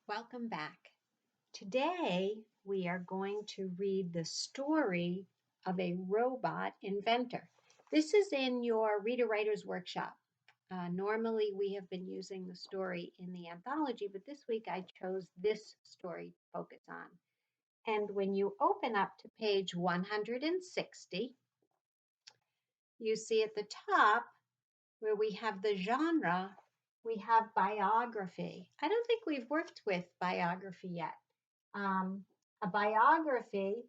Welcome back. Today we are going to read the story of a robot inventor. This is in your Reader Writers Workshop. Normally we have been using the story in the anthology, but this week I chose this story to focus on. And when you open up to page 160, you see at the top where we have the genre, we have biography. I don't think we've worked with biography yet. Um, a biography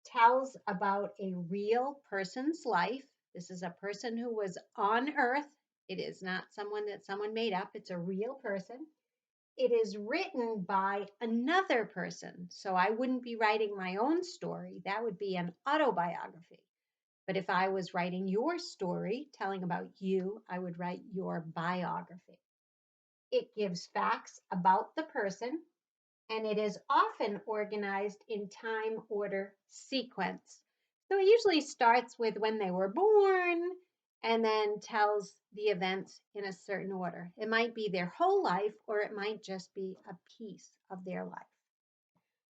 tells about a real person's life. This is a person who was on earth. It is not someone that someone made up. It's a real person. It is written by another person. So I wouldn't be writing my own story. That would be an autobiography. But if I was writing your story, telling about you, I would write your biography. It gives facts about the person, and it is often organized in time order sequence. So it usually starts with when they were born and then tells the events in a certain order. It might be their whole life, or it might just be a piece of their life.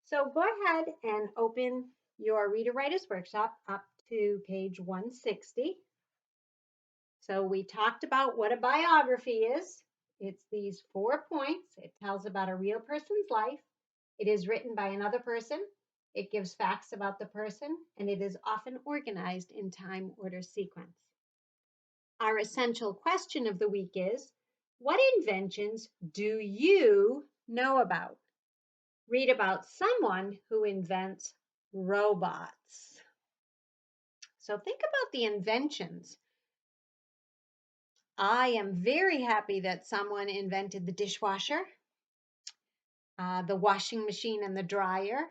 So go ahead and open your Reader Writers Workshop up to page 160. So we talked about what a biography is. It's these 4 points. It tells about a real person's life. It is written by another person. It gives facts about the person, and it is often organized in time order sequence. Our essential question of the week is, what inventions do you know about? Read about someone who invents robots. So think about the inventions. I am very happy that someone invented the dishwasher, the washing machine and the dryer,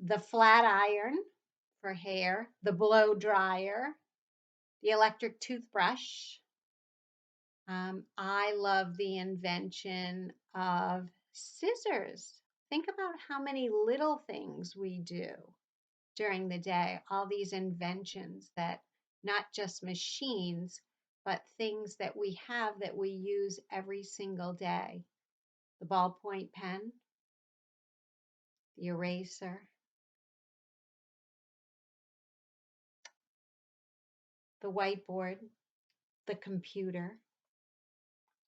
the flat iron for hair, the blow dryer, the electric toothbrush. I love the invention of scissors. Think about how many little things we do during the day, all these inventions that not just machines, but things that we have that we use every single day. The ballpoint pen, the eraser, the whiteboard, the computer,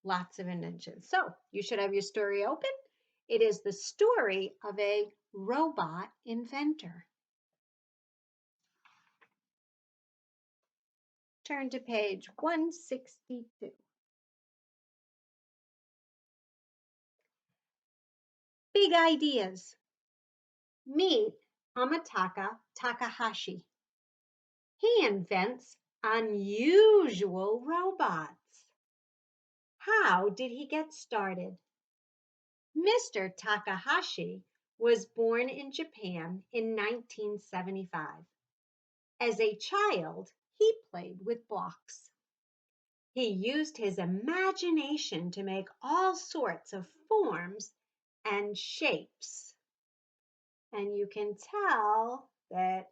lots of inventions. So you should have your story open. It is the story of a robot inventor. Turn to page 162. Big ideas. Meet Hamataka Takahashi. He invents unusual robots. How did he get started? Mr. Takahashi was born in Japan in 1975. As a child, he played with blocks. He used his imagination to make all sorts of forms and shapes. And you can tell that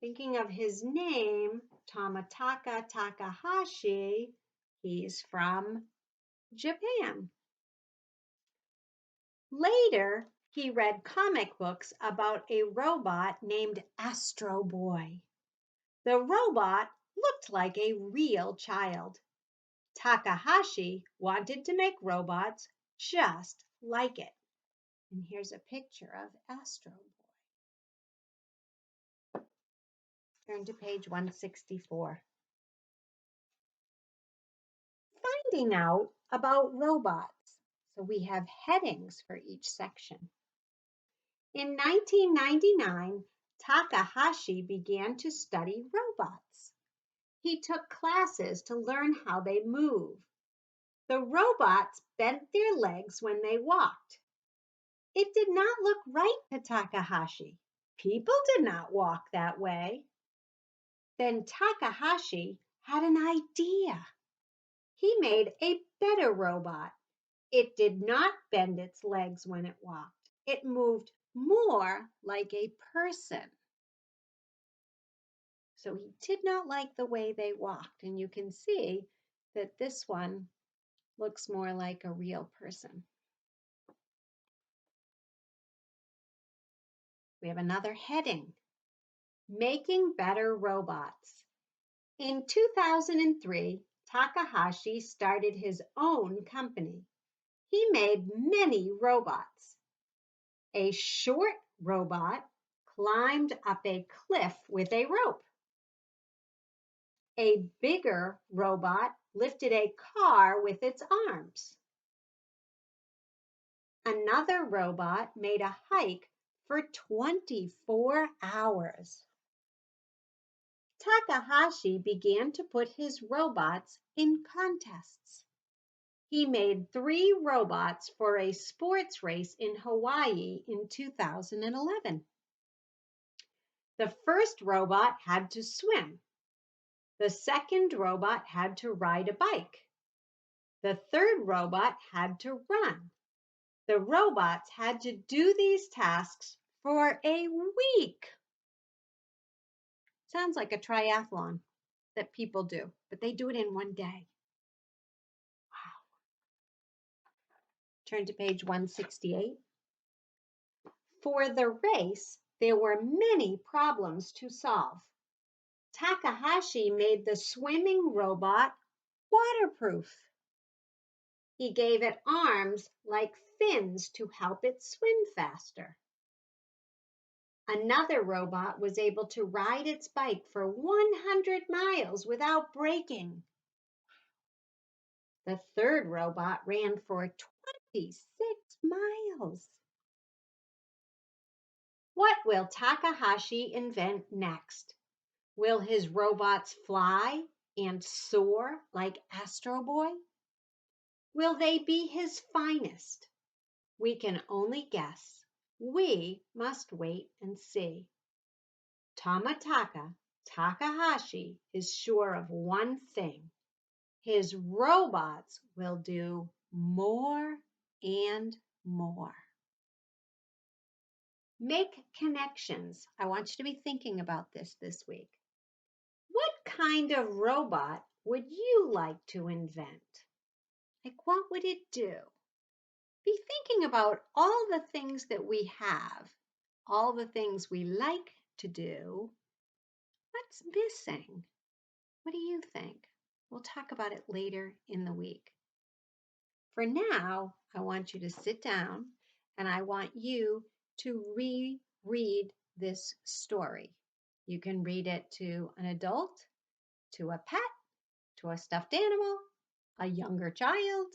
thinking of his name, Tamataka Takahashi, he's from Japan. Later, he read comic books about a robot named Astro Boy. The robot looked like a real child. Takahashi wanted to make robots just like it. And here's a picture of Astro Boy. Turn to page 164. Finding out about robots. So we have headings for each section. In 1999, Takahashi began to study robots. He took classes to learn how they move. The robots bent their legs when they walked. It did not look right to Takahashi. People did not walk that way. Then Takahashi had an idea. He made a better robot. It did not bend its legs when it walked. It moved more like a person. So he did not like the way they walked. And you can see that this one looks more like a real person. We have another heading, Making Better Robots. In 2003, Takahashi started his own company. He made many robots. A short robot climbed up a cliff with a rope. A bigger robot lifted a car with its arms. Another robot made a hike for 24 hours. Takahashi began to put his robots in contests. He made 3 robots for a sports race in Hawaii in 2011. The first robot had to swim. The second robot had to ride a bike. The third robot had to run. The robots had to do these tasks for a week. Sounds like a triathlon that people do, but they do it in one day. Wow. Turn to page 168. For the race, there were many problems to solve. Takahashi made the swimming robot waterproof. He gave it arms like fins to help it swim faster. Another robot was able to ride its bike for 100 miles without breaking. The third robot ran for 26 miles. What will Takahashi invent next? Will his robots fly and soar like Astro Boy? Will they be his finest? We can only guess. We must wait and see. Tomotaga Takahashi is sure of one thing. His robots will do more and more. Make connections. I want you to be thinking about this week. What kind of robot would you like to invent? Like, what would it do? Be thinking about all the things that we have, all the things we like to do. What's missing? What do you think? We'll talk about it later in the week. For now, I want you to sit down and I want you to reread this story. You can read it to an adult, to a pet, to a stuffed animal, a younger child,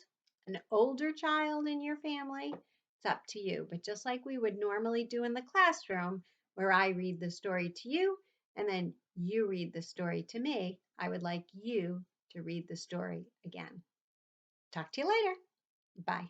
an older child in your family. It's up to you. But just like we would normally do in the classroom, where I read the story to you and then you read the story to me, I would like you to read the story again. Talk to you later. Bye.